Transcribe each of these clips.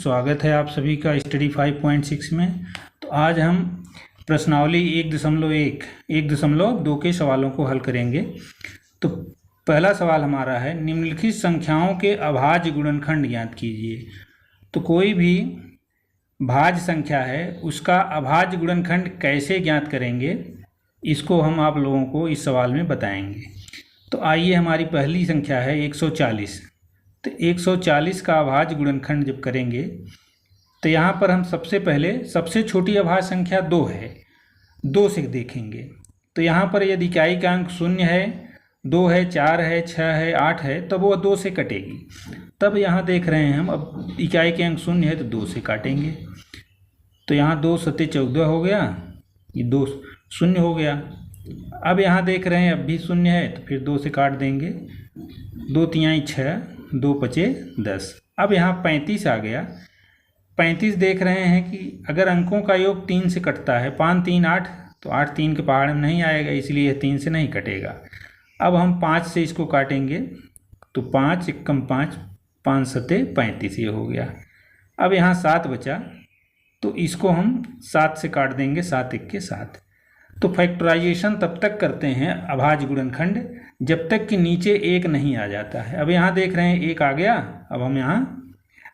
स्वागत है आप सभी का स्टडी 5.6 में। तो आज हम प्रश्नावली 1.2 के सवालों को हल करेंगे। तो पहला सवाल हमारा है, निम्नलिखित संख्याओं के अभाज्य गुणनखंड ज्ञात कीजिए। तो कोई भी भाज्य संख्या है उसका अभाज्य गुणनखंड कैसे ज्ञात करेंगे, इसको हम आप लोगों को इस सवाल में बताएंगे। तो आइए, हमारी पहली संख्या है 140। तो 140 का अभाज्य गुणनखंड जब करेंगे तो यहाँ पर हम सबसे पहले सबसे छोटी अभाज्य संख्या 2 है, 2 से देखेंगे। तो यहाँ पर यदि इकाई का अंक 0 है, 2 है, 4 है, 6 है, 8 है, तब वो 2 से कटेगी। तब यहाँ देख रहे हैं हम, अब इकाई के अंक 0 है तो 2 से काटेंगे। तो यहाँ 2 सत्ते 14 हो गया, ये 2 0 हो गया। अब यहाँ देख रहे हैं अब भी 0 है तो फिर 2 से काट देंगे। 2 तिहाई 6, 2 पचे 10। अब यहाँ 35 आ गया। 35 देख रहे हैं कि अगर अंकों का योग 3 से कटता है, 5 3 8, तो 8 3 के पहाड़ में नहीं आएगा, इसलिए 3 से नहीं कटेगा। अब हम 5 से इसको काटेंगे तो 5 एकम 5, 5 सत्ते 35 ये हो गया। अब यहाँ 7 बचा तो इसको हम 7 से काट देंगे, 7 1 के 7। तो फैक्टराइजेशन तब तक करते हैं अभाज्य गुणनखंड जब तक कि नीचे 1 नहीं आ जाता है। अब यहाँ देख रहे हैं 1 आ गया। अब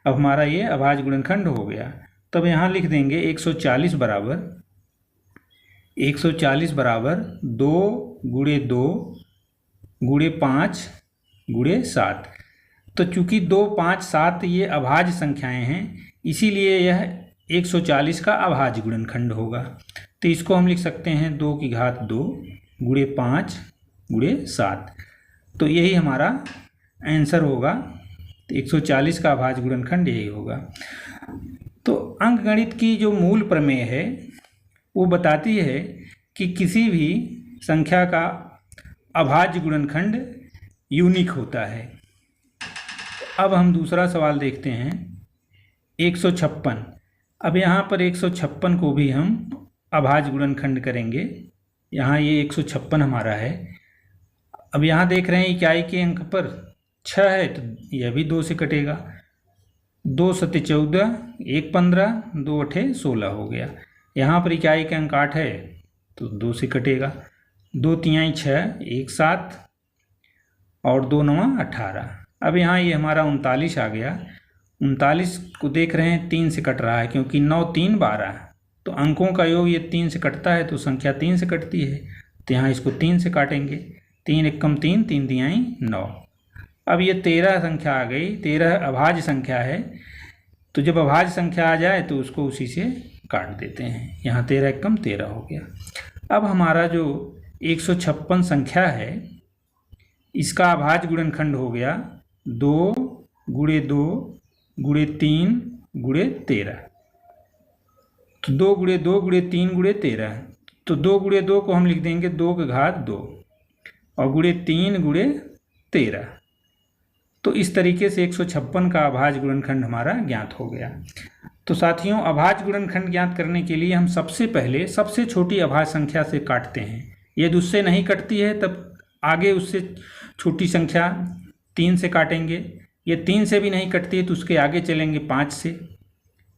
हमारा ये अभाज्य गुणनखंड हो गया। तब यहाँ लिख देंगे 140 बराबर 2 गुणे 2 गुणे 5 गुणे 7। तो चूंकि 2 5 7 ये अभाज्य संख्याएं हैं, इसीलिए यह 140 का अभाज्य गुणनखंड होगा। तो इसको हम लिख सकते हैं 2 की घात 2 गुणे 5 गुणे 7। तो यही हमारा आंसर होगा। तो 140 का अभाज्य गुणनखंड यही होगा। तो अंकगणित की जो मूल प्रमेय है वो बताती है कि किसी भी संख्या का अभाज्य गुणनखंड यूनिक होता है। अब हम दूसरा सवाल देखते हैं 156। अब यहाँ पर 156 को भी हम अभाज्य गुणनखंड करेंगे। यहाँ ये 156 हमारा है। अब यहाँ देख रहे हैं इकाई के अंक पर 6 है तो यह भी 2 से कटेगा। 2 सत्ते 14, 1 15, 2 8 16 हो गया। यहाँ पर इकाई के अंक 8 है तो 2 से कटेगा। 2 तिहाई 6, 1 7 और 2 9 18। अब यहाँ ये हमारा 39 आ गया। 39 को देख रहे हैं 3 से कट रहा है, क्योंकि 9 3 12, तो अंकों का योग ये 3 से कटता है तो संख्या 3 से कटती है। तो यहाँ इसको 3 से काटेंगे। 3 एकम 3, 3 तिहाई 9। अब ये 13 संख्या आ गई। 13 अभाज्य संख्या है। तो जब अभाज्य संख्या आ जाए तो उसको उसी से काट देते हैं। यहाँ 13 एकम 13 हो गया। अब हमारा जो 156 संख्या है इसका अभाज्य गुणनखंड हो गया 2 गुणे 2 गुणे 3 गुणे 13। तो 2 गुणे 2 गुणे 3 गुणे 13। तो 2 गुणे 2 को हम लिख देंगे 2 की घात 2 और गुणे 3 गुणे 13। तो इस तरीके से 156 का अभाज्य गुणनखंड हमारा ज्ञात हो गया। तो साथियों, अभाज्य गुणनखंड ज्ञात करने के लिए हम सबसे पहले सबसे छोटी अभाज्य संख्या से काटते हैं। यदि उससे नहीं कटती है तब आगे उससे छोटी संख्या 3 से काटेंगे। ये 3 से भी नहीं कटती है तो उसके आगे चलेंगे 5 से।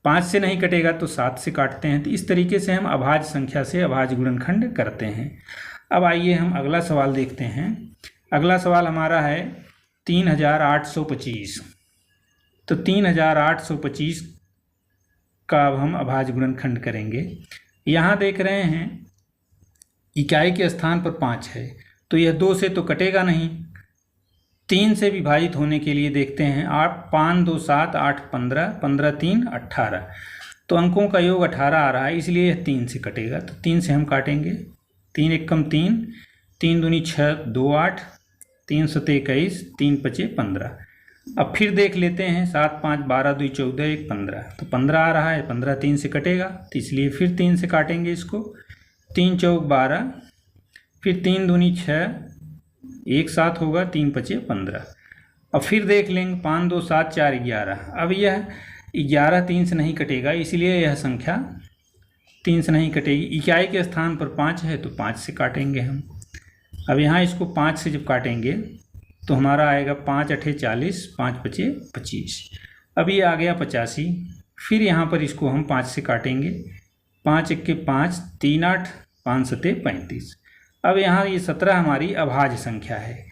5 से नहीं कटेगा तो 7 से काटते हैं। तो इस तरीके से हम अभाज्य संख्या से अभाज्य गुणनखंड करते हैं। अब आइए हम अगला सवाल देखते हैं। अगला सवाल हमारा है 3825। तो 3825 का अब हम अभाज्य गुणनखंड करेंगे। यहाँ देख रहे हैं इकाई के स्थान पर 5 है तो यह 2 से तो कटेगा नहीं। 3 से विभाजित होने के लिए देखते हैं। 8 5 2 7 8 15, 15 3 18। तो अंकों का योग 18 आ रहा है, इसलिए यह 3 से कटेगा। तो 3 से हम काटेंगे। 3 एकम 3, 3 दूनी 6 2 8, 3 सत्ते 21, 3 पचे 15। अब फिर देख लेते हैं 7 5 12 2 14 1 15। तो 15 आ रहा है, 15 3 से कटेगा तो इसलिए फिर 3 से काटेंगे इसको। 3 चौक 12, फिर 3 दूनी 6, 1 7 होगा, 3 पचे 15। अब फिर देख लेंगे 5 2 7 4 11। अब यह 11 3 से नहीं कटेगा, इसलिए यह संख्या 3 से नहीं कटेगी। इकाई के स्थान पर 5 है तो 5 से काटेंगे हम। अब यहाँ इसको 5 से जब काटेंगे तो हमारा आएगा 5 8 40, 5 5 25। अब ये आ गया 85। फिर यहाँ पर इसको हम 5 से काटेंगे। 5 1 के 5, 3 8, 5 7 35। अब यहाँ ये 17 हमारी अभाज्य संख्या है।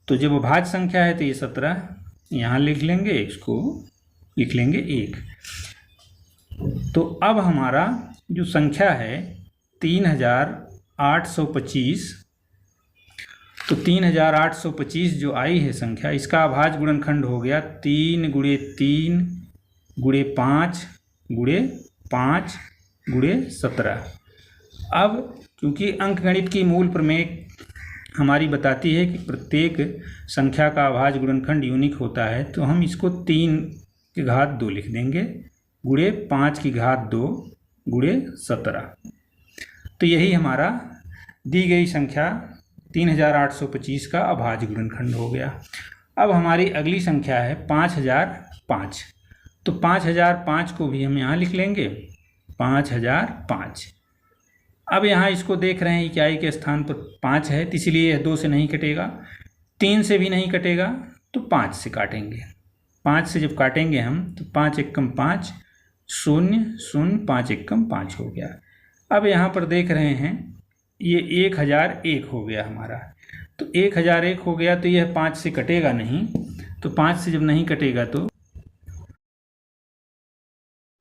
तो जब अभाज्य संख्या है तो ये 17 यहाँ लिख लेंगे, इसको लिख लेंगे 1। तो अब हमारा जो संख्या है 3825, तो 3825 जो आई है संख्या, इसका अभाज्य गुणनखंड हो गया 3 × 3 × 5 × 5 × 17। अब क्योंकि अंकगणित की मूल प्रमेय हमारी बताती है कि प्रत्येक संख्या का अभाज्य गुणनखंड यूनिक होता है, तो हम इसको 3 की घात 2 लिख देंगे गुणे 5 की घात 2 गुणे 17। तो यही हमारा दी गई संख्या 3825 का अभाज्य गुणनखंड हो गया। अब हमारी अगली संख्या है 5005। तो 5005 को भी हम यहाँ लिख लेंगे 5005। अब यहाँ इसको देख रहे हैं इकाई के स्थान पर 5 है, तो इसलिए यह 2 से नहीं कटेगा, 3 से भी नहीं कटेगा, तो 5 से काटेंगे। 5 से जब काटेंगे हम तो 5 1 5, 0 0, 5 1 5 हो गया। अब यहाँ पर देख रहे हैं ये 1001 हो गया हमारा। तो 1001 हो गया तो यह 5 से कटेगा नहीं, तो 5 से जब नहीं कटेगा तो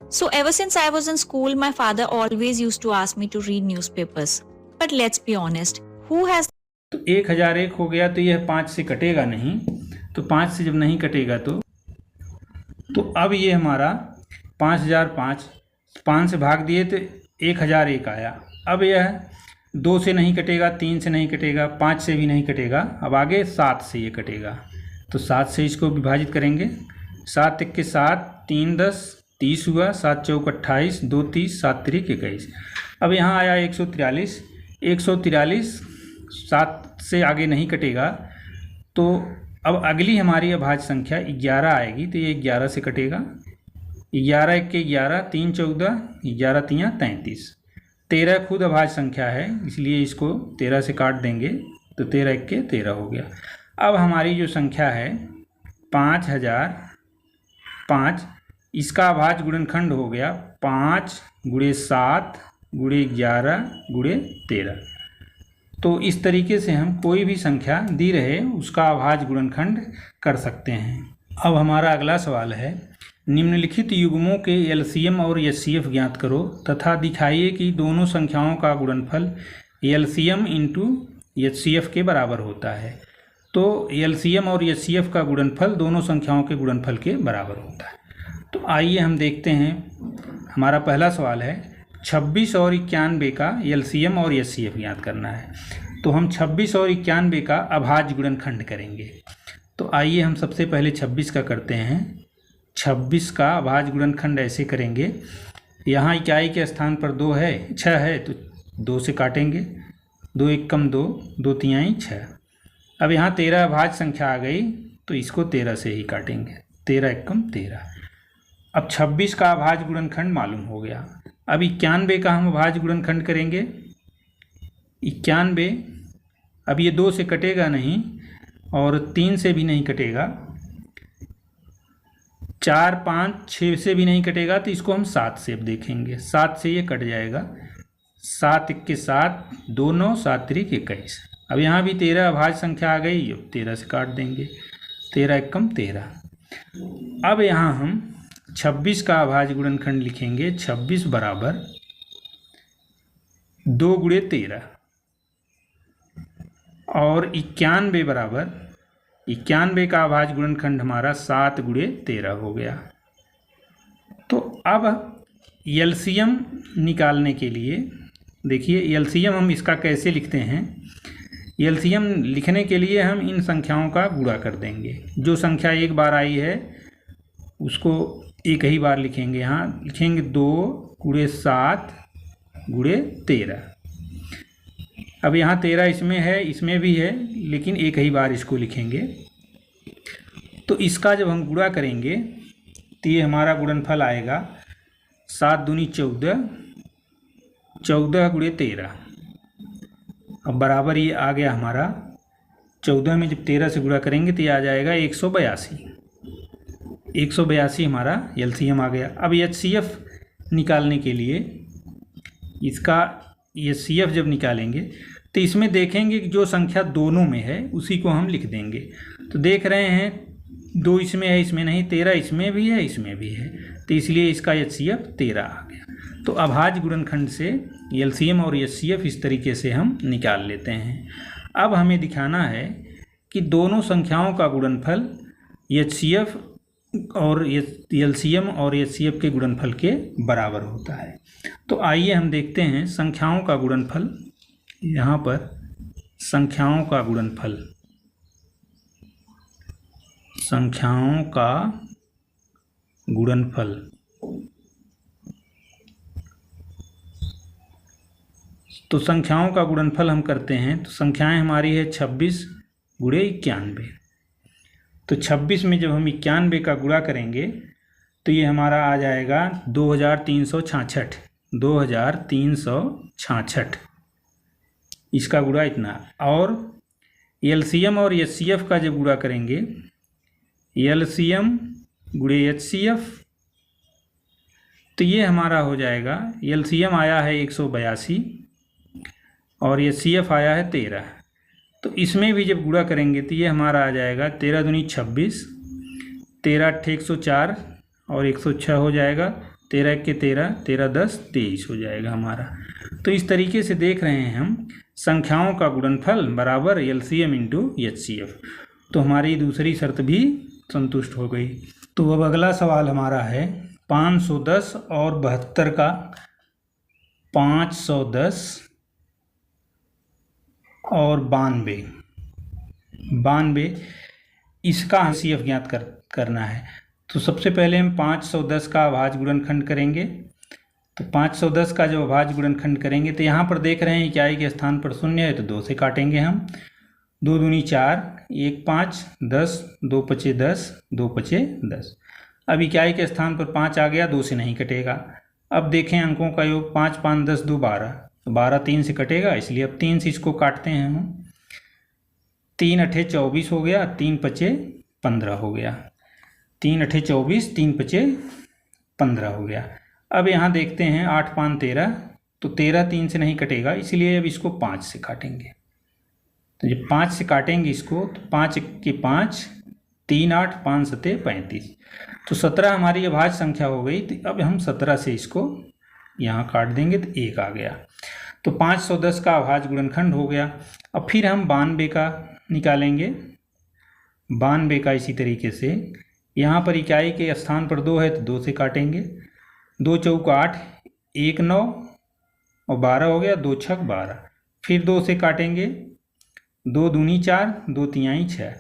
So ever since I was in school, my father always used to ask me to read newspapers. But let's be honest, who has? तो 1001 हो गया तो यह 5 से कटेगा नहीं, तो 5 से जब नहीं कटेगा तो अब ये हमारा 5005, 5 से भाग दिए तो 1001 आया। अब यह 2 से नहीं कटेगा, 3 से नहीं कटेगा, 5 से भी नहीं कटेगा, अब आगे 7 से ये कटेगा। तो 7 से इसको विभाजित करेंगे। 7 1 के 7, 3 10, 30 हुआ, 7 चौक 28, 2 30, 7 3 21। अब यहाँ आया 143। 143 7 से आगे नहीं कटेगा, तो अब अगली हमारी अभाज्य संख्या 11 आएगी, तो ये 11 से कटेगा। 11 1 के 11, 3 14, 11 3 33। 13 खुद अभाज्य संख्या है, इसलिए इसको 13 से काट देंगे, तो 13 1 के 13 हो गया। अब हमारी जो संख्या है 5005, इसका अभाज्य गुणनखंड हो गया 5 × 7 × 11 × 13। तो इस तरीके से हम कोई भी संख्या दी रहे उसका अभाज्य गुणनखंड कर सकते हैं। अब हमारा अगला सवाल है, निम्नलिखित युग्मों के एलसीएम और एचसीएफ ज्ञात करो तथा दिखाइए कि दोनों संख्याओं का गुणनफल एलसीएम इंटू एचसीएफ के बराबर होता है। तो एलसीएम और एचसीएफ का गुणनफल दोनों संख्याओं के गुणनफल के बराबर होता है। तो आइए हम देखते हैं। हमारा पहला सवाल है 26 और 91 का एलसीएम और एचसीएफ ज्ञात करना है। तो हम 26 और 91 का अभाज्य गुणनखंड करेंगे। तो आइए हम सबसे पहले 26 का करते हैं। 26 का अभाज्य गुणनखंड ऐसे करेंगे, यहाँ इकाई के स्थान पर 2 है, 6 है, तो 2 से काटेंगे। 2 1 2, 2 3 6। अब यहाँ 13 अभाज्य संख्या आ गई, तो इसको 13 से ही काटेंगे। 13 1 13। अब 26 का अभाज्य गुणनखंड मालूम हो गया। अब 91 का हम अभाज्य गुणनखंड करेंगे। 91, अब ये 2 से कटेगा नहीं और 3 से भी नहीं कटेगा, 4 5 6 से भी नहीं कटेगा, तो इसको हम 7 से अब देखेंगे। 7 से ये कट जाएगा। 7 1 के 7, 2 9, 7 3 21। अब यहाँ भी 13 अभाज्य संख्या आ गई, अब 13 से काट देंगे। 13 1 13। अब यहाँ हम 26 का अभाज्य गुणनखंड लिखेंगे। 26 बराबर 2 × 13 और 91 बराबर 91 का अभाज्य गुणनखंड हमारा 7 × 13 हो गया। तो अब एलसीएम निकालने के लिए देखिए, एलसीएम हम इसका कैसे लिखते हैं। एलसीएम लिखने के लिए हम इन संख्याओं का गुणा कर देंगे। जो संख्या एक बार आई है उसको एक ही बार लिखेंगे। यहाँ लिखेंगे 2 × 7 × 13। अब यहाँ 13 इसमें है, इसमें भी है, लेकिन एक ही बार इसको लिखेंगे। तो इसका जब हम गुणा करेंगे तो ये हमारा गुणनफल आएगा 7 दूनी 14, 14 × 13। अब बराबर ये आ गया हमारा 14 में जब 13 से गुणा करेंगे तो ये आ जाएगा 182। 182 हमारा एलसीएम आ गया। अब एचसीएफ निकालने के लिए इसका एचसीएफ जब निकालेंगे तो इसमें देखेंगे कि जो संख्या दोनों में है उसी को हम लिख देंगे। तो देख रहे हैं 2 इसमें है, इसमें नहीं, 13 इसमें भी है, इसमें भी है, तो इसलिए इसका एचसीएफ 13 आ गया। तो अभाज्य गुणनखंड से एलसीएम और एचसीएफ इस तरीके से हम निकाल लेते हैं। अब हमें दिखाना है कि दोनों संख्याओं का गुणनफल एचसीएफ और एलसीएम और एचसीएफ के गुणनफल के बराबर होता है। तो आइए हम देखते हैं संख्याओं का गुणनफल। यहाँ पर संख्याओं का गुणनफल, संख्याओं का गुणनफल तो संख्याओं का गुणनफल हम करते हैं तो संख्याएं हमारी है 26 गुणे 91। तो 26 में जब हम 91 का गुणा करेंगे तो ये हमारा आ जाएगा 2366। 2366 इसका गुणा इतना। और एलसीएम और एचसीएफ का जब गुणा करेंगे, एलसीएम गुणे एचसीएफ, तो ये हमारा हो जाएगा, एलसीएम आया है 182 और एचसीएफ आया है 13। तो इसमें भी जब गुणा करेंगे तो ये हमारा आ जाएगा 13 दूनी 26, 13 8 104 और 106 हो जाएगा, 13 1 के 13, 13 10 23 हो जाएगा हमारा। तो इस तरीके से देख रहे हैं हम संख्याओं का गुणनफल बराबर एलसीएम इंटू एचसीएफ। तो हमारी दूसरी शर्त भी संतुष्ट हो गई। तो अब अगला सवाल हमारा है 510 और 72 का। 510 और 92 इसका एचसीएफ ज्ञात करना है। तो सबसे पहले हम 510 का अभाज्य गुणनखंड करेंगे। तो 510 का जब अभाज्य गुणनखंड करेंगे तो यहाँ पर देख रहे हैं इकाई के स्थान पर 0 है तो 2 से काटेंगे हम। 2 दूनी 4, 1 5 10, 2 पचे 10, 2 पचे 10। अब इकाई के स्थान पर 5 आ गया, 2 से नहीं कटेगा। अब देखें अंकों का योग, 5 5 10 2 12, तो 12 3 से कटेगा, इसलिए अब 3 से इसको काटते हैं हम। 3 8 24 हो गया, 3 पचे 15 हो गया। 3 8 24, 3 पचे 15 हो गया। अब यहाँ देखते हैं 8 5 13, तो 13 3 से नहीं कटेगा, इसलिए अब इसको 5 से काटेंगे। तो जब 5 से काटेंगे इसको तो 5 के 5, 3 8 5 7 35, तो 17 हमारी अभाज्य संख्या हो गई। तो अब हम 17 से इसको यहाँ काट देंगे तो 1 आ गया। तो 510 का अभाज्य गुणनखंड हो गया। अब फिर हम 92 का निकालेंगे। 92 का इसी तरीके से, यहाँ पर इकाई के स्थान पर 2 है तो 2 से काटेंगे। 2 चौक 8, 1 9 और 12 हो गया, 2 छक 12। फिर 2 से काटेंगे, 2 दूनी 4, 2 तिहाई 6।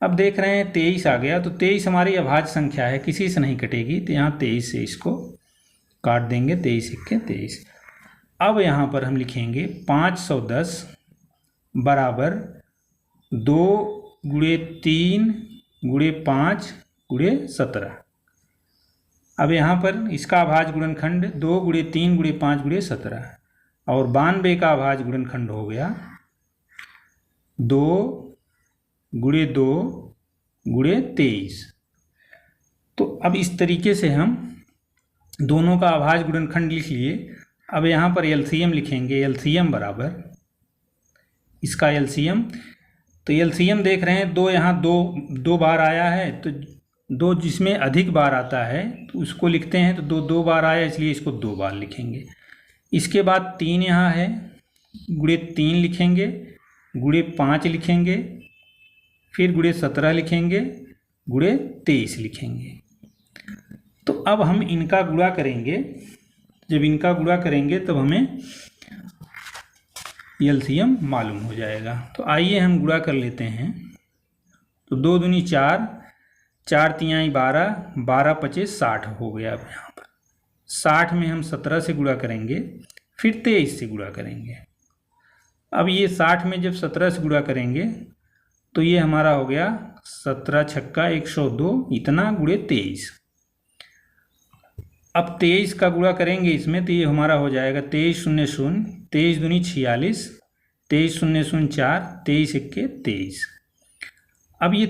अब देख रहे हैं 23 आ गया। तो 23 हमारी अभाज्य संख्या है, किसी से नहीं कटेगी, तो यहाँ 23 से इसको काट देंगे। 23 1 के 23। अब यहाँ पर हम लिखेंगे 510 बराबर 2 गुणे 3 गुणे 5 गुणे 17। अब यहाँ पर इसका अभाज्य गुणनखंड 2 गुणे 3 गुणे 5 गुणे 17 और 92 का अभाज्य गुणनखंड हो गया 2 गुणे 2 गुणे 23। तो अब इस तरीके से हम दोनों का अभाज्य गुणनखंड लिख लिए। अब यहाँ पर एलसीएम लिखेंगे। एलसीएम बराबर इसका एलसीएम, तो एलसीएम देख रहे हैं 2 यहाँ 2 बार आया है, तो 2 जिसमें अधिक बार आता है तो उसको लिखते हैं। तो 2 बार आया इसलिए इसको 2 बार लिखेंगे। इसके बाद 3 यहाँ है, गुणे 3 लिखेंगे, गुणे 5 लिखेंगे, फिर गुणे 17 लिखेंगे, गुणे 23 लिखेंगे। तो अब हम इनका गुणा करेंगे। जब इनका गुणा करेंगे तब हमें एलसीएम मालूम हो जाएगा। तो आइए हम गुणा कर लेते हैं। तो 2 दूनी 4, 4 तिहाई 12, 12 पचे 60 हो गया। अब यहाँ पर 60 में हम 17 से गुणा करेंगे, फिर 23 से गुणा करेंगे। अब ये 60 में जब 17 से गुणा करेंगे तो ये हमारा हो गया 17 छक्का 102, इतना गुणे 23। अब 23 का गुणा करेंगे इसमें तो ये हमारा हो जाएगा 23 0 0, 23 दूनी 46, 23 0 0 4, 23 1 के 23। अब ये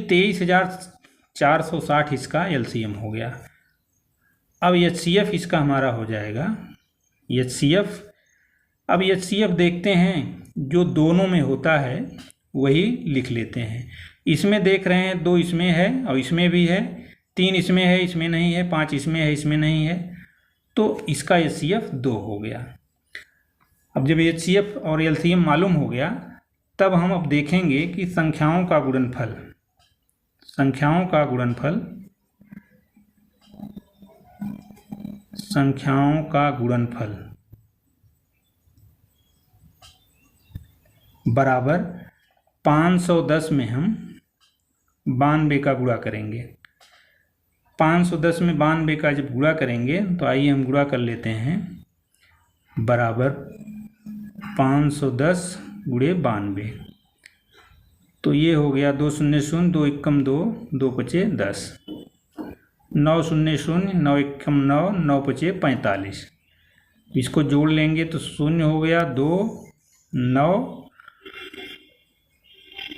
460 इसका एलसीएम हो गया। अब एचसीएफ इसका हमारा हो जाएगा एचसीएफ। अब एचसीएफ देखते हैं, जो दोनों में होता है वही लिख लेते हैं। इसमें देख रहे हैं 2 इसमें है और इसमें भी है, 3 इसमें है इसमें नहीं है, 5 इसमें है इसमें नहीं है, तो इसका एचसीएफ 2 हो गया। अब जब एचसीएफ और एलसीएम मालूम हो गया, तब हम अब देखेंगे कि संख्याओं का गुणनफल बराबर 510 में हम 92 का गुणा करेंगे। 510 में 92 का जब गुणा करेंगे तो आइए हम गुणा कर लेते हैं। बराबर 510 गुणे 92, तो ये हो गया 2 0 0, 2 एकम 2, 2 पचे 10, 9 0 0, 9 एकम 9, 9 पचे 45। इसको जोड़ लेंगे तो 0 हो गया, 2 9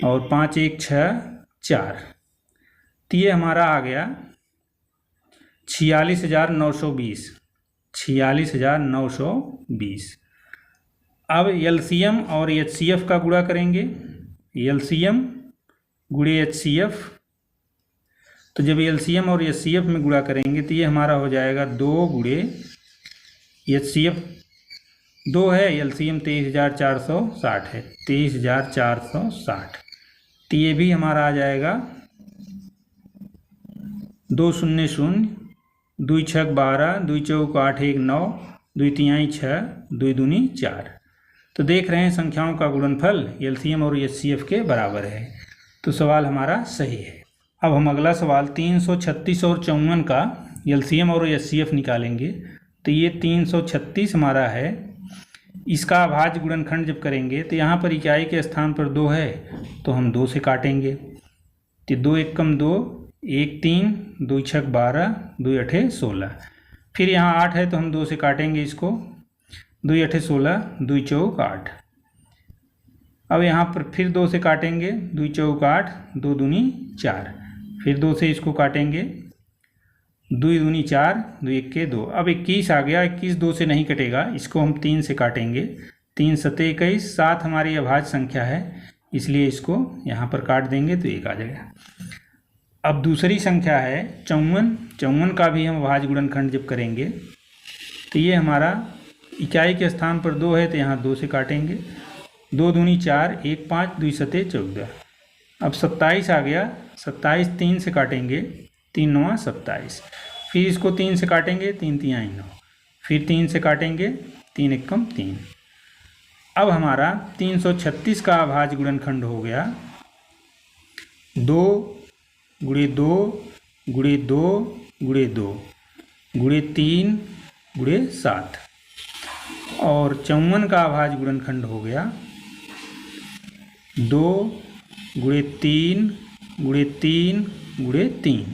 और 5 1 6 4, तो ये हमारा आ गया 46,920। 46,920। अब एलसीएम और एचसीएफ का गुणा करेंगे, एलसीएम गुणे एचसीएफ। तो जब एलसीएम और एचसीएफ में गुणा करेंगे तो ये हमारा हो जाएगा 2 गुणे एचसीएफ 2 है, एलसीएम 23,460 है, 23,460। तो ये भी हमारा आ जाएगा 2 0 0, 2 6 12, 2 4 8 1 9, 2 3 6, 2 दूनी 4। तो देख रहे हैं संख्याओं का गुणनफल एलसीएम और एचसीएफ के बराबर है, तो सवाल हमारा सही है। अब हम अगला सवाल 336 और 54 का एलसीएम और एचसीएफ निकालेंगे। तो ये 336 हमारा है, इसका अभाज्य गुणनखंड जब करेंगे तो यहाँ पर इकाई के स्थान पर 2 है तो हम 2 से काटेंगे। तो 2 एकम 2, 1 3, 2 6 12, 2 8 16। फिर यहाँ 8 है तो हम 2 से काटेंगे इसको, 2 8 16, 2 4 8। अब यहाँ पर फिर 2 से काटेंगे, 2 4 8, 2 दूनी 4। फिर 2 से इसको काटेंगे, 2 दूनी 4, 2 1 के 2। अब 21 आ गया, 21 2 से नहीं कटेगा, इसको हम 3 से काटेंगे। 3 7 21, 7 हमारी अभाज्य संख्या है, इसलिए इसको यहाँ पर काट देंगे तो 1 आ जाएगा। अब दूसरी संख्या है 54। 54 का भी हम अभाज्य गुणनखंड जब करेंगे तो ये हमारा इकाई के स्थान पर 2 है तो यहाँ 2 से काटेंगे, 2 दूनी 4, 1 5, 2 7 14। अब 27 आ गया, 27 3 से काटेंगे, 3 9 27। फिर इसको 3 से काटेंगे, 3 3 9। फिर 3 से काटेंगे, 3 एकम 3। अब हमारा 336 का अभाज्य गुणनखंड हो गया 2 गुणे 2 गुणे 2 गुणे 2 गुणे 3 गुणे 7। और 54 का अभाज्य गुणनखंड हो गया 2 गुणे 3 गुणे 3 गुणे 3।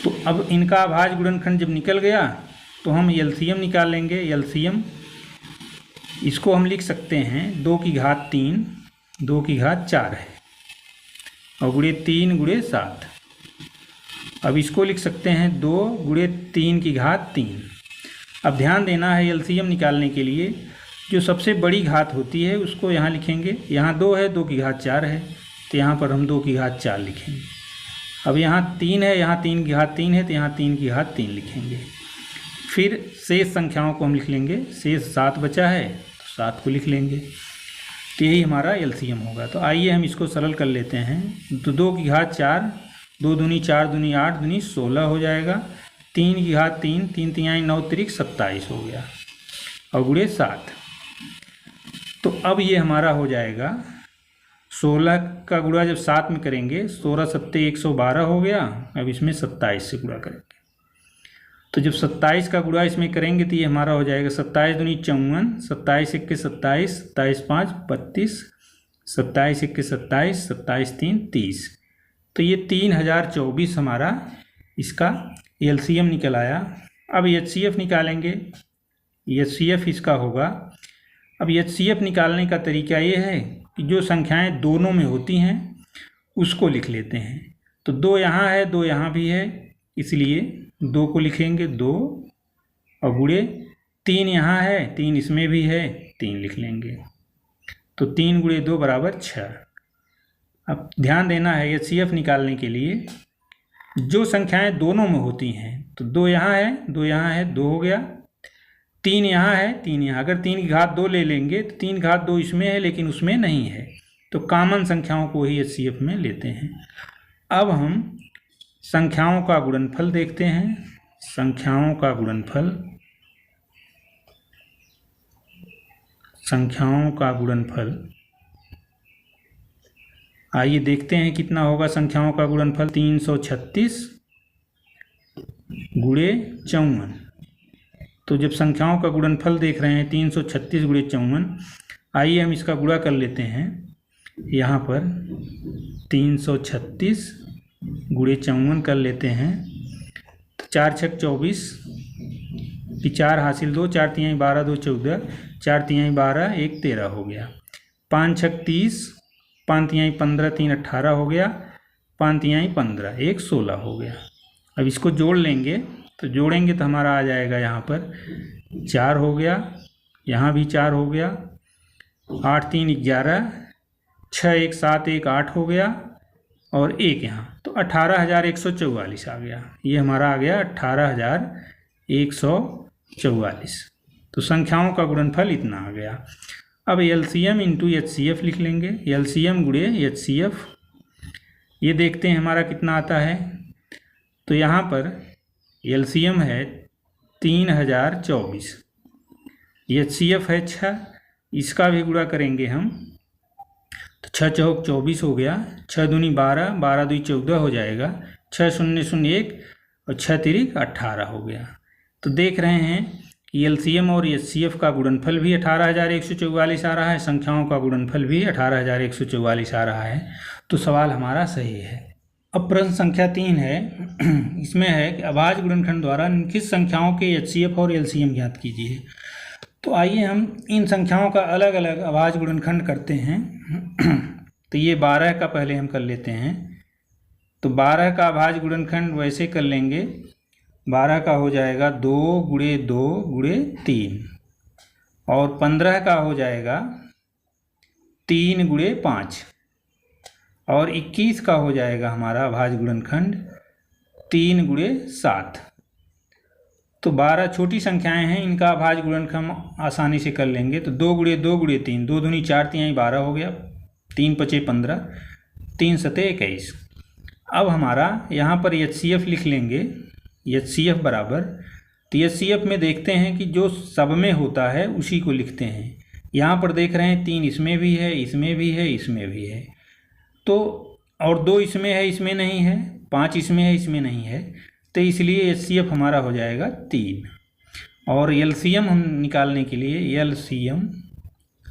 तो अब इनका अभाज्य गुणनखंड जब निकल गया तो हम एलसीएम निकाल लेंगे। एलसीएम इसको हम लिख सकते हैं 2 की घात 3, 2 की घात 4 है, और गुणे 3 गुणे 7। अब इसको लिख सकते हैं 2 गुणे 3 की घात 3। अब ध्यान देना है, एलसीएम निकालने के लिए जो सबसे बड़ी घात होती है उसको यहाँ लिखेंगे। यहाँ 2 है, 2 की घात 4 है, तो यहाँ पर हम 2 की घात 4 लिखेंगे। अब यहाँ 3 है, यहाँ 3 की घात 3 है, तो यहाँ 3 की घात 3 लिखेंगे। फिर शेष संख्याओं को हम लिख लेंगे, शेष 7 बचा है तो 7 को लिख लेंगे। तो यही हमारा एलसीएम होगा। तो आइए हम इसको सरल कर लेते हैं। तो 2 की घात 4, 2 दूनी 4 दूनी 8 दूनी 16 हो जाएगा। 3 की घात 3, 3 3 9 त्रिक 27 हो गया, और गुणे 7। तो अब ये हमारा हो जाएगा 16 का गुणा जब 7 में करेंगे, 16 7 112 हो गया। अब इसमें 27 से गुणा करेंगे, तो जब 27 का गुणा इसमें करेंगे तो ये हमारा हो जाएगा 27 दूनी 54, 27 1 के 27, 27 5 32, 27 1 के 27, 27 3 30। तो ये 3024 हमारा इसका एलसीएम निकल आया। अब एचसीएफ निकालेंगे, एचसीएफ इसका होगा। अब एचसीएफ निकालने का तरीका ये है कि जो संख्याएं दोनों में होती हैं उसको लिख लेते हैं। तो 2 यहाँ है, 2 यहाँ भी है, इसलिए 2 को लिखेंगे 2 और गुणे 3 यहाँ है, 3 इसमें भी है, 3 लिख लेंगे। तो 3 गुणे 2 बराबर 6। अब ध्यान देना है HCF निकालने के लिए जो संख्याएं दोनों में होती हैं, तो 2 यहाँ है, 2 यहाँ है, 2 हो गया। 3 यहाँ है, 3 यहाँ, अगर 3 की घात 2 ले लेंगे तो 3 घात 2 इसमें है लेकिन उसमें नहीं है, तो कॉमन संख्याओं को ही HCF में लेते हैं। अब हम संख्याओं का गुणनफल देखते हैं। संख्याओं का गुणनफल, संख्याओं का गुणनफल, आइए देखते हैं कितना होगा संख्याओं का गुणनफल। 336 गुणे 54। तो जब संख्याओं का गुणनफल देख रहे हैं 336 गुणे 54, आइए हम इसका गुणा कर लेते हैं। यहाँ पर 336 गुणे 54 कर लेते हैं, तो 4 छक 24 की 4 हासिल 2, 4 तिहाई 12, 2 14, 4 तिहाई 12, 1 13 हो गया। 5 छक 30, 5 तिहाई 15, 3 18 हो गया। 5 तिहाई 15, 1 16 हो गया। अब इसको जोड़ लेंगे, तो जोड़ेंगे तो हमारा आ जाएगा यहाँ पर 4 हो गया, यहाँ भी 4 हो गया, 8 3 11, 6 1 7 1 8 हो गया और 1 यहाँ, तो 18,144 आ गया। ये हमारा आ गया 18,144। तो संख्याओं का गुणनफल इतना आ गया। अब LCM इंटू HCF लिख लेंगे। LCM गुणे HCF, ये देखते हैं हमारा कितना आता है। तो यहाँ पर LCM है 3024, HCF है 6, इसका भी गुणा करेंगे हम, तो 6 चौक 24 हो गया, 6 दूनी 12, 12 दूनी 14 हो जाएगा, 6 0 0 1 और 6 तिरिक 18 हो गया। तो देख रहे हैं कि LCM और HCF का गुणनफल भी 18,144 आ रहा है, संख्याओं का गुणनफल भी 18,144 आ रहा है। तो सवाल हमारा सही है। अब प्रश्न संख्या 3 है, इसमें है कि अभाज्य गुणनखंड द्वारा निम्नलिखित संख्याओं के HCF और LCM ज्ञात कीजिए। तो आइए हम इन संख्याओं का अलग अलग अभाज्य गुणनखंड करते हैं। तो ये 12 का पहले हम कर लेते हैं। तो 12 का अभाज्य गुणनखंड वैसे कर लेंगे, 12 का हो जाएगा 2 गुणे 2 गुणे 3 और 15 का हो जाएगा 3 गुणे 5 और 21 का हो जाएगा हमारा अभाज्य गुणनखंड 3 गुणे 7। तो 12 छोटी संख्याएं हैं, इनका अभाज्य गुणनखंड आसानी से कर लेंगे। तो 2 गुणे 2 गुणे 3, 2 दूनी 4 तिहाई 12 हो गया, 3 पचे 15, 3 सते 21। अब हमारा यहाँ पर HCF लिख लेंगे। HCF बराबर, तो HCF में देखते हैं कि जो सब में होता है उसी को लिखते हैं। यहाँ पर देख रहे हैं 3 इसमें भी है, इसमें भी है, इसमें भी है, तो और 2 इसमें है, इसमें नहीं है, 5 इसमें है, इसमें नहीं है, तो इसलिए HCF हमारा हो जाएगा 3। और LCM हम निकालने के लिए LCM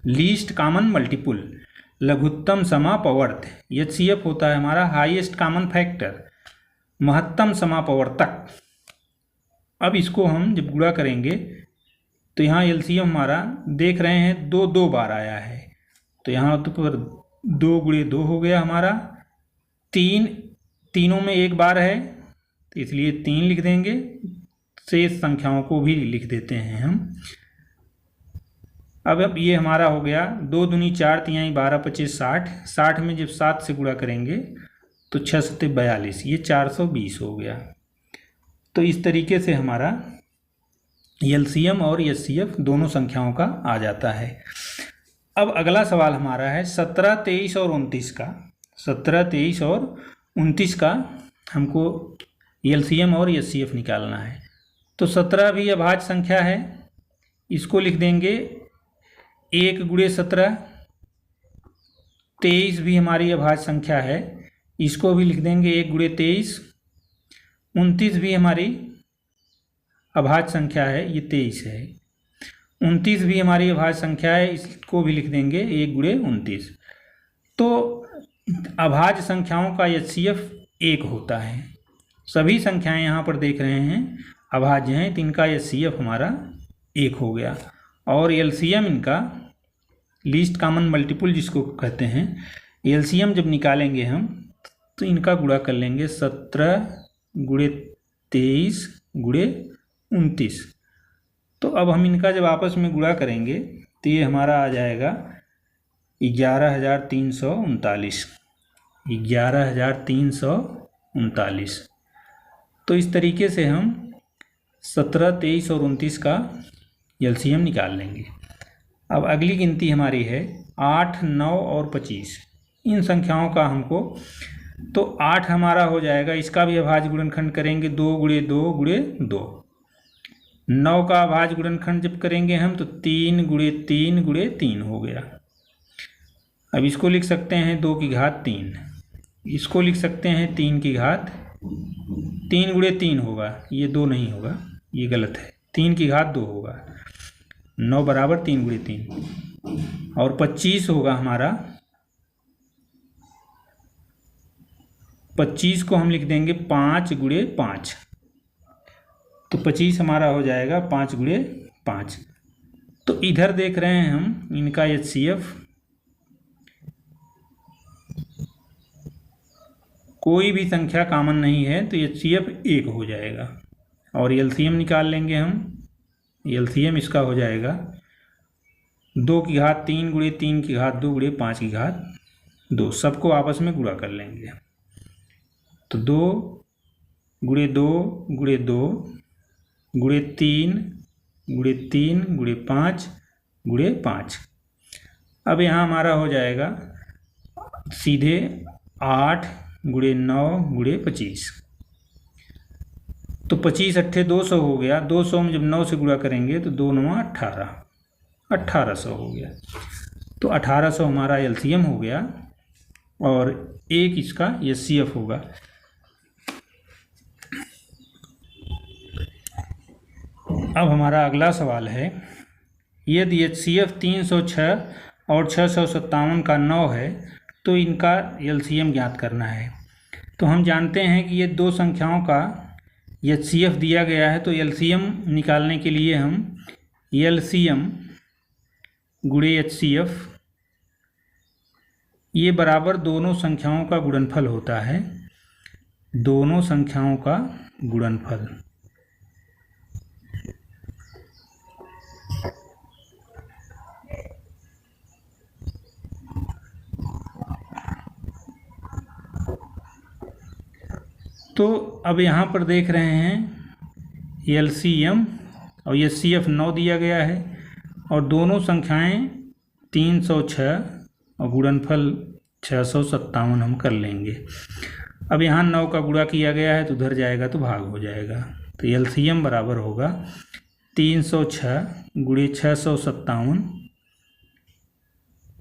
लीस्ट कॉमन मल्टीपुल, लघुत्तम समापवर्त, HCF होता है हमारा हाईएस्ट कॉमन फैक्टर, महत्तम समापवर्तक। अब इसको हम जब गुणा करेंगे तो यहाँ LCM हमारा देख रहे हैं 2 2 बार आया है, तो यहाँ तो पर 2 गुणे 2 हो गया हमारा। 3 तीनों में 1 बार है, तो इसलिए 3 लिख देंगे। शेष संख्याओं को भी लिख देते हैं हम। अब ये हमारा हो गया 2 दूनी 4 तिहाई 12 25 60, 60 में जब 7 से गुणा करेंगे तो 6 सत्ते 42, ये 420 हो गया। तो इस तरीके से हमारा LCM और HCF दोनों संख्याओं का आ जाता है। अब अगला सवाल हमारा है 17 23 और 29 का। 17 23 और 29 का हमको LCM और HCF निकालना है। तो 17 भी अभाज्य संख्या है, इसको लिख देंगे 1 गुणे 17। 23 भी हमारी अभाज्य संख्या है, इसको भी लिख देंगे 1 गुणे 23। 29 भी हमारी अभाज्य संख्या है, ये 23 है। 29 भी हमारी अभाज्य संख्या है, इसको भी लिख देंगे 1 गुणे 29। तो अभाज्य संख्याओं का HCF 1 होता है। सभी संख्याएं यहाँ पर देख रहे हैं अभाज्य हैं, तो इनका HCF हमारा 1 हो गया। और LCM इनका लीस्ट कॉमन मल्टीपुल जिसको कहते हैं, LCM जब निकालेंगे हम तो इनका गुणा कर लेंगे 17 गुणे 23 गुणे 29। तो अब हम इनका जब आपस में गुणा करेंगे तो ये हमारा आ जाएगा 11,339। 11,339। तो इस तरीके से हम 17, 23 और 29 का एलसीएम निकाल लेंगे। अब अगली गिनती हमारी है 8, 9 और 25। इन संख्याओं का हमको, तो 8 हमारा हो जाएगा, इसका भी अभाज्य गुणनखंड करेंगे 2 गुणे 2 गुणे 2। 9 का अभाज्य गुणनखंड जब करेंगे हम तो 3 गुणे 3 गुणे 3 हो गया। अब इसको लिख सकते हैं 2 की घात 3, इसको लिख सकते हैं 3 की घात 3 गुणे 3 होगा, ये 2 नहीं होगा, ये गलत है, 3 की घात 2 होगा। 9 बराबर 3 गुणे 3 और 25 होगा हमारा, 25 को हम लिख देंगे 5 गुणे 5। तो 25 हमारा हो जाएगा 5 गुणे 5। तो इधर देख रहे हैं हम इनका HCF, कोई भी संख्या कॉमन नहीं है तो HCF 1 हो जाएगा। और LCM निकाल लेंगे हम। LCM इसका हो जाएगा 2 की घात 3 गुणे 3 की घात 2 गुणे 5 की घात 2। सबको आपस में गुणा कर लेंगे। तो 2 गुणे 2 गुणे 2 गुणे 3 गुणे 3 गुणे 5 गुणे 5। अब यहाँ हमारा हो जाएगा सीधे 8 गुणे 9 गुणे 25। तो 25 अट्ठे 200 हो गया। 200 में जब 9 से गुणा करेंगे तो 2 9 18, 1800 हो गया। तो 1800 हमारा LCM हो गया और 1 इसका HCF होगा। अब हमारा अगला सवाल है, यदि HCF 306 और 657 का 9 है तो इनका LCM ज्ञात करना है। तो हम जानते हैं कि ये दो संख्याओं का HCF दिया गया है, तो LCM निकालने के लिए हम LCM गुणे HCF ये बराबर दोनों संख्याओं का गुणनफल होता है, दोनों संख्याओं का गुणनफल। तो अब यहाँ पर देख रहे हैं LCM और HCF 9 दिया गया है और दोनों संख्याएं 306 और गुणनफल 657 हम कर लेंगे। अब यहाँ 9 का गुणा किया गया है तो उधर जाएगा तो भाग हो जाएगा। तो LCM बराबर होगा 306 गुणे 657,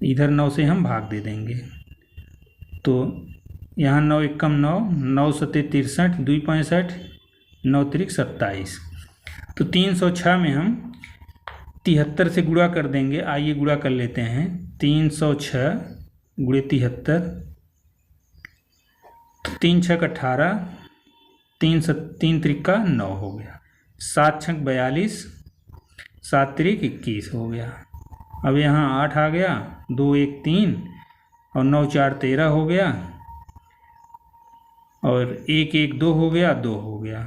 इधर 9 से हम भाग दे देंगे। तो यहाँ 9 एकम 9, 9 सत्ते 63, 2 65, 9 त्रिक 27। तो 306 में हम 73 से गुणा कर देंगे। आइए गुणा कर लेते हैं। 306 गुणे 73, 3 छक 18, 3 त्रिक का 9 हो गया, 7 छक 42, 7 त्रिक 21 हो गया। अब यहाँ 8 आ गया, 2 1 3 और 9 4 13 हो गया और 1 1 2 हो गया, 2 हो गया।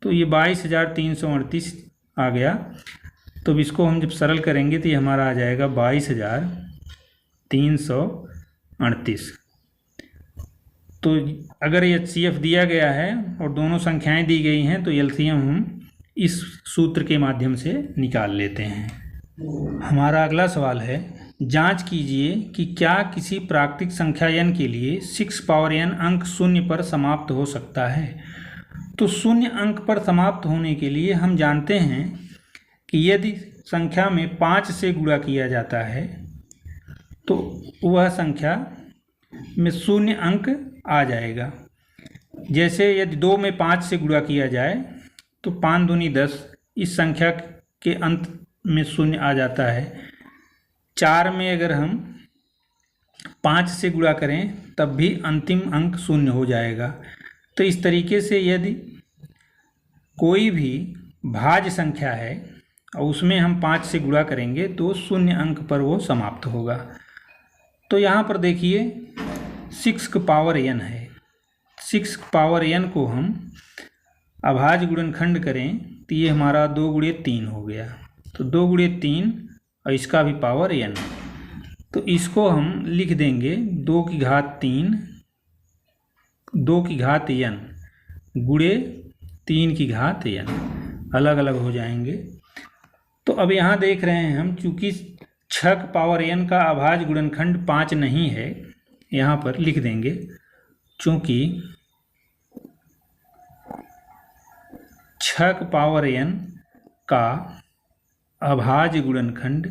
तो ये 22,338 आ गया। तो अब इसको हम जब सरल करेंगे तो ये हमारा आ जाएगा 22,338। तो अगर ये HCF दिया गया है और दोनों संख्याएं दी गई हैं तो LCM हम इस सूत्र के माध्यम से निकाल लेते हैं। हमारा अगला सवाल है, जांच कीजिए कि क्या किसी प्राकृतिक संख्या n के लिए 6 पावर n अंक शून्य पर समाप्त हो सकता है। तो शून्य अंक पर समाप्त होने के लिए हम जानते हैं कि यदि संख्या में 5 से गुणा किया जाता है तो वह संख्या में शून्य अंक आ जाएगा। जैसे यदि 2 में 5 से गुणा किया जाए तो 5 दूनी 10, इस संख्या के अंत में शून्य आ जाता है। 4 में अगर हम 5 से गुणा करें तब भी अंतिम अंक शून्य हो जाएगा। तो इस तरीके से यदि कोई भी भाज्य संख्या है और उसमें हम 5 से गुणा करेंगे तो शून्य अंक पर वो समाप्त होगा। तो यहाँ पर देखिए 6 का पावर n है, 6 पावर n को हम अभाज्य गुणनखंड करें तो ये हमारा 2 गुणे 3 हो गया। तो 2 गुणे 3 और इसका भी पावर n, तो इसको हम लिख देंगे 2 की घात 3 2 की घात n गुणे 3 की घात n, अलग अलग हो जाएंगे। तो अब यहाँ देख रहे हैं हम, चूंकि 6 पावर n का अभाज्य गुणनखंड 5 नहीं है, यहाँ पर लिख देंगे चूंकि 6 पावर n का अभाज्य गुणनखंड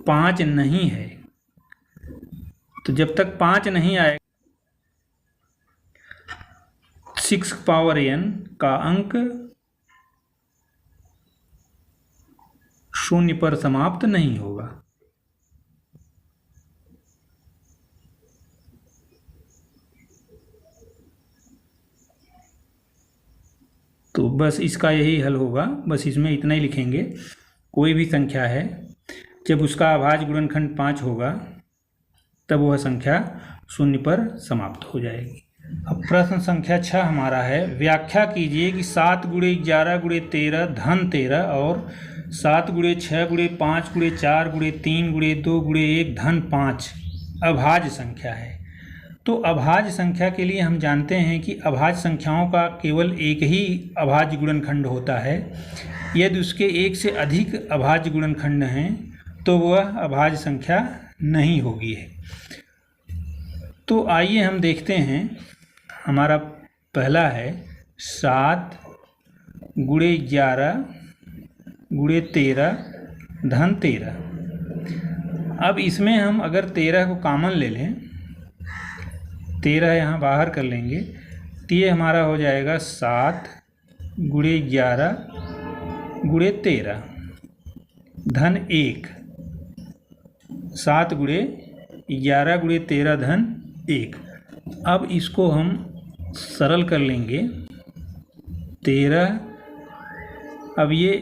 5 नहीं है, तो जब तक 5 नहीं आए 6 पावर n का अंक 0 पर समाप्त नहीं होगा। तो बस इसका यही हल होगा, बस इसमें इतना ही लिखेंगे। कोई भी संख्या है जब उसका अभाज्य गुणनखंड 5 होगा तब वह संख्या 0 पर समाप्त हो जाएगी। अब प्रश्न संख्या 6 हमारा है, व्याख्या कीजिए कि 7 गुणे 11 गुणे 13 धन 13 और 7 गुणे 6 गुणे 5 गुणे 4 गुणे 3 गुणे 2 गुणे 1 धन 5 अभाज्य संख्या है। तो अभाज्य संख्या के लिए हम जानते हैं कि अभाज्य संख्याओं का केवल एक ही अभाज्य गुणनखंड होता है। यदि उसके एक से अधिक अभाज्य गुणनखंड हैं तो वह अभाज्य संख्या नहीं होगी है। तो आइए हम देखते हैं, हमारा पहला है 7 गुणे 11 गुणे 13 धन 13। अब इसमें हम अगर 13 को कॉमन ले लें, 13 यहाँ बाहर कर लेंगे तो ये हमारा हो जाएगा 7 गुणे 11 गुणे 13 धन 1। 7 गुणे 11 गुणे 13 धन 1। अब इसको हम सरल कर लेंगे 13, अब ये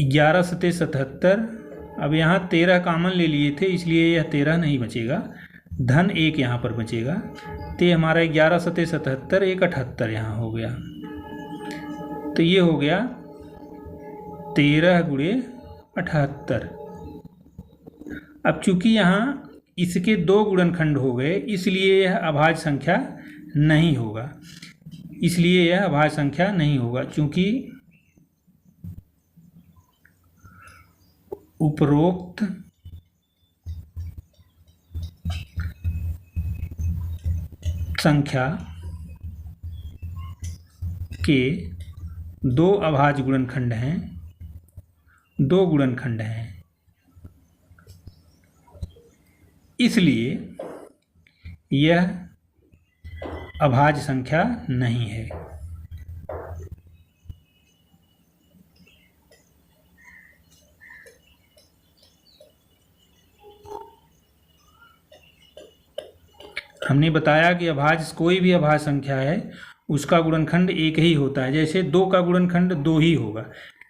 11 सते 77, अब यहाँ 13 कॉमन ले लिए थे इसलिए यह 13 नहीं बचेगा, धन 1 यहाँ पर बचेगा। तो ये हमारा 11 सते 77, 1 78 यहाँ हो गया। तो ये हो गया 13 गुणे 78। अब चूंकि यहाँ इसके 2 गुणनखंड हो गए इसलिए यह अभाज्य संख्या नहीं होगा, इसलिए यह अभाज्य संख्या नहीं होगा। चूंकि उपरोक्त संख्या के 2 अभाज्य गुणनखंड हैं, 2 गुणनखंड हैं, इसलिए यह अभाज्य संख्या नहीं है। हमने बताया कि अभाज्य कोई भी अभाज्य संख्या है उसका गुणनखंड एक ही होता है। जैसे 2 का गुणनखंड 2 ही होगा,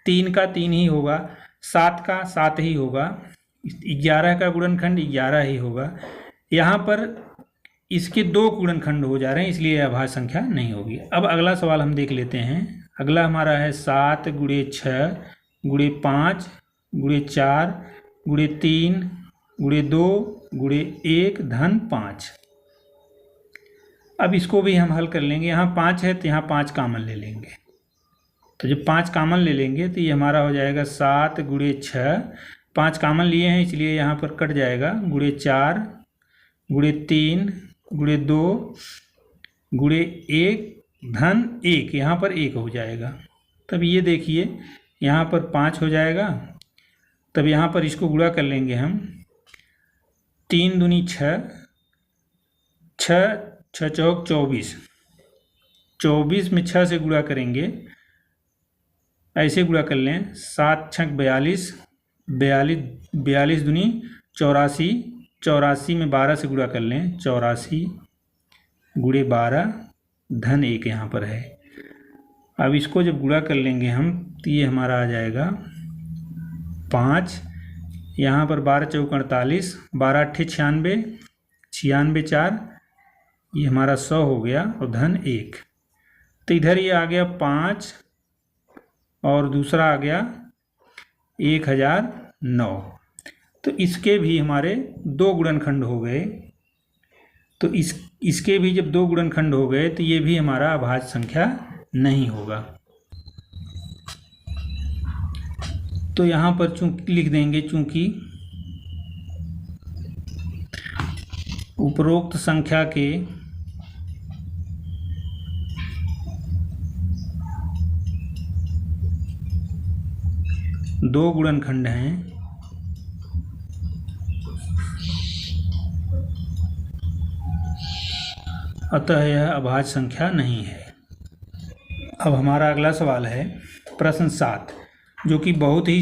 3 का 3 ही होगा, 7 का 7 ही होगा, 11 का गुणनखंड 11 ही होगा। यहाँ पर इसके 2 गुणनखंड हो जा रहे हैं इसलिए अभाज्य संख्या नहीं होगी। अब अगला सवाल हम देख लेते हैं। अगला हमारा है 7 गुणे 6 गुणे 5 गुणे 4 गुणे 3 गुणे 2 गुणे 1 धन 5। अब इसको भी हम हल कर लेंगे। यहाँ 5 है तो यहाँ 5 कॉमन ले लेंगे, तो जब 5 कॉमन ले लेंगे तो ये हमारा हो जाएगा 7 गुणे 6, 5 कॉमन लिए हैं इसलिए यहाँ पर कट जाएगा, गुणे 4 गुणे 3 गुणे 2 गुणे 1 धन 1, यहाँ पर 1 हो जाएगा। तब ये देखिए यहाँ पर 5 हो जाएगा, तब यहाँ पर इसको गुणा कर लेंगे हम, 3 दूनी 6, 6 6 चौक 24, 24 में 6 से गुणा करेंगे, ऐसे गुणा कर लें, 7 छक 42, 42 दूनी 84, 84 में 12 से गुणा कर लें, 84 गुणे 12 धन 1 यहाँ पर है। अब इसको जब गुणा कर लेंगे हम तो ये हमारा आ जाएगा 5, यहाँ पर 12 चौक 48, 12 अट्ठे 96, 96 4, ये हमारा 100 हो गया और धन 1। तो इधर ये आ गया 5 और दूसरा आ गया 1009। तो इसके भी हमारे 2 गुणनखंड हो गए। तो इसके भी जब 2 गुणनखंड हो गए तो ये भी हमारा अभाज्य संख्या नहीं होगा। तो यहाँ पर चूंकि लिख देंगे, चूंकि उपरोक्त संख्या के दो गुणनखंड हैं, अतः यह अभाज्य संख्या नहीं है। अब हमारा अगला सवाल है प्रश्न 7, जो कि बहुत ही